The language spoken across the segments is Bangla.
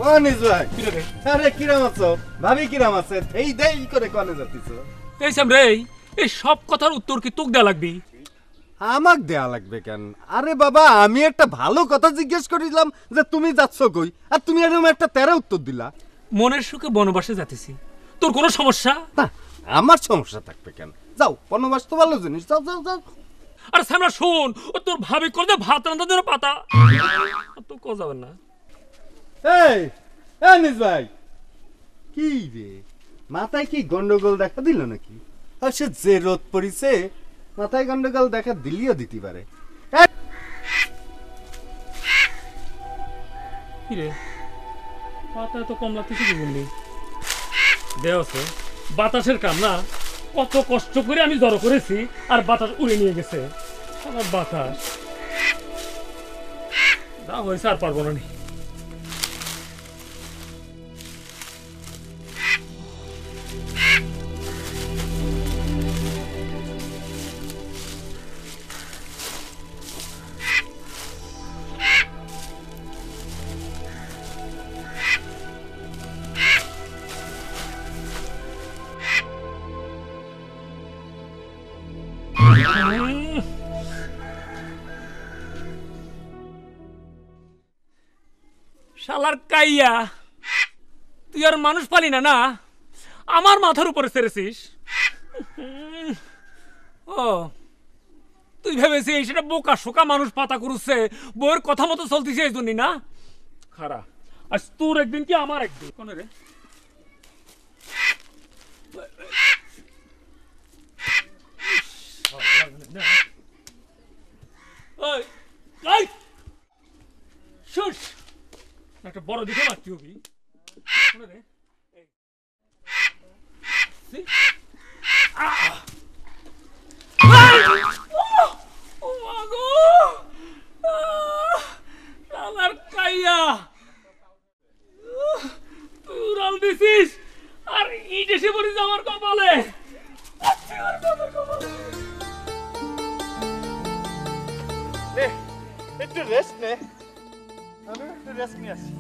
অনিস ভাই আরে কিরাম আছো ভাবি কিরাম আছে এই দেই করে কোনে যাতিছো এই সামরে এই সব কথার উত্তর কি তোক দেয়া লাগবে আমাক দেয়া লাগবে কেন আরে বাবা আমি একটা ভালো কথা জিজ্ঞেস করিলাম যে তুমি যাচ্ছ কই আর তুমি এরকম একটা তেরা উত্তর দিলা মনের সুখে বনবাসে যাতেছি তোর কোনো সমস্যা না আমার সমস্যা থাকবে কেন যাও বনবাস তো ভালো জিনিস যাও যাও যাও আর সামরা শোন ও তোর ভাবি করে দে ভাত রান্নার জন্য পাতা তো কো যাবেন না এই অনিস ভাই কি রে মাথায় কি গন্ডগোল দেখা দিল নাকি আর সে যে রোদ পড়িছে মাথায় গন্ডগোল দেখা দিলিও দিতে পারে কি রে পাতা তো কম লাগতেছে কি বললি দেওছে বাতাসের কাম না কত কষ্ট করে আমি জড়ো করেছি আর বাতাস উড়ে নিয়ে গেছে আমার বাতাস যা হয়েছে আর পারবো না নি শালার কাইয়া তুই আর মানুষ পালি না না আমার মাথার উপরে ছেড়েছিস ও তুই ভেবেছিস সেটা বোকা শোকা মানুষ পাতা করছে বইয়ের কথা মতো চলতেছে এই জন্যই না খারাপ আজ তোর একদিন কি আমার একদিন কোন রে একটা বড় দিকে মারতে হবি কাইয়া তুই উড়াল দিছিস আর ইট এসে পড়িস আমার কপালে একটু রেস্ট নে আমি একটু রেস্ট নিয়ে আসি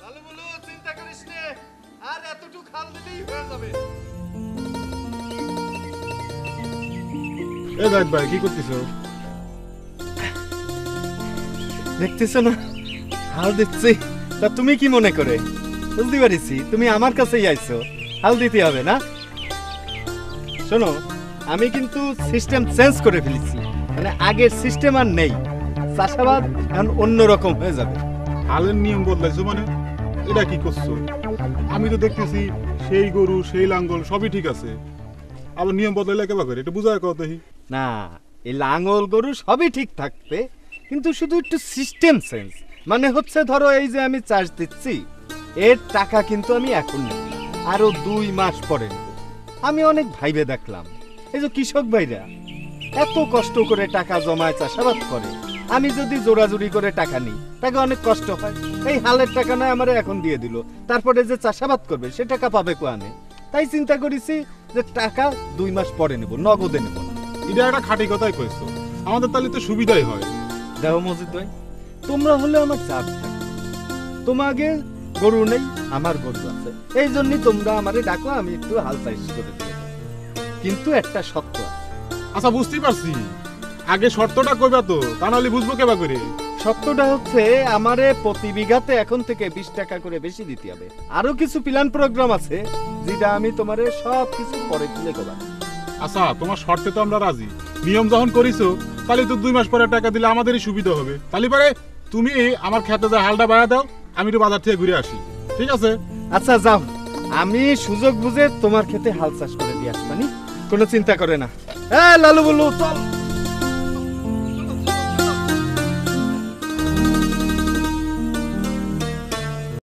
লালু বলু চিন্তা করিস নে আর এতটুকু খাল দিলেই হয়ে যাবে এ দেখ ভাই কি করতেছো দেখতেছ না হাল দিচ্ছি তা তুমি কি মনে করে বুঝতে পারিছি তুমি আমার কাছেই আইছো হাল দিতে হবে না শোনো আমি কিন্তু সিস্টেম চেঞ্জ করে ফেলেছি মানে আগের সিস্টেম আর নেই চাষাবাদ এখন অন্যরকম হয়ে যাবে হালের নিয়ম বদলাইছো মানে এটা কি করছো আমি তো দেখতেছি সেই গরু সেই লাঙ্গল সবই ঠিক আছে আবার নিয়ম বদলাইলে কেবা করে এটা বুঝায় কত না এই লাঙ্গল গরু সবই ঠিক থাকবে কিন্তু শুধু একটু সিস্টেম চেঞ্জ মানে হচ্ছে ধরো এই যে আমি চার্জ দিচ্ছি এর টাকা কিন্তু আমি এখন নেব আরো 2 মাস পরে নেব আমি অনেক ভাইবে দেখলাম এই যে কৃষক ভাইরা এত কষ্ট করে টাকা জমায় চাষাবাদ করে আমি যদি জোরাজুরি করে টাকা নিই তাকে অনেক কষ্ট হয় এই হালের টাকা নয় আমারে এখন দিয়ে দিল তারপরে যে চাষাবাদ করবে সে টাকা পাবে কোয়ানে তাই চিন্তা করেছি যে টাকা 2 মাস পরে নেব নগদে নেব না এটা একটা খাঁটি কথাই কইছো আমাদের তাহলে তো সুবিধাই হয় দেখো মজিদ ভাই তোমরা হলে আমার চাপ থাকে তোমাকে গরু নেই আমার গরু আছে এই জন্যই তোমরা আমারে ডাকো আমি একটু হাল চাষ করে দিই কিন্তু একটা শর্ত আছে আচ্ছা বুঝতেই পারছি আগে শর্তটা কইবা তো তা নাহলে বুঝবো কেবা করে শর্তটা হচ্ছে আমারে প্রতি বিঘাতে এখন থেকে 20 টাকা করে বেশি দিতে হবে আরো কিছু প্ল্যান প্রোগ্রাম আছে যেটা আমি তোমারে সব কিছু পরে তুলে কবা আচ্ছা তোমার শর্তে তো আমরা রাজি নিয়ম যখন করিছো তাহলে তো 2 মাস পরে টাকা দিলে আমাদেরই সুবিধা হবে তাহলে পরে তুমি আমার খেতে যা হালটা বাড়া দাও আমি তো বাজার থেকে ঘুরে আসি ঠিক আছে আচ্ছা যাও আমি সুযোগ বুঝে তোমার খেতে হাল চাষ করে দিয়ে আসবানি কোনো চিন্তা করে না লালু বলু চল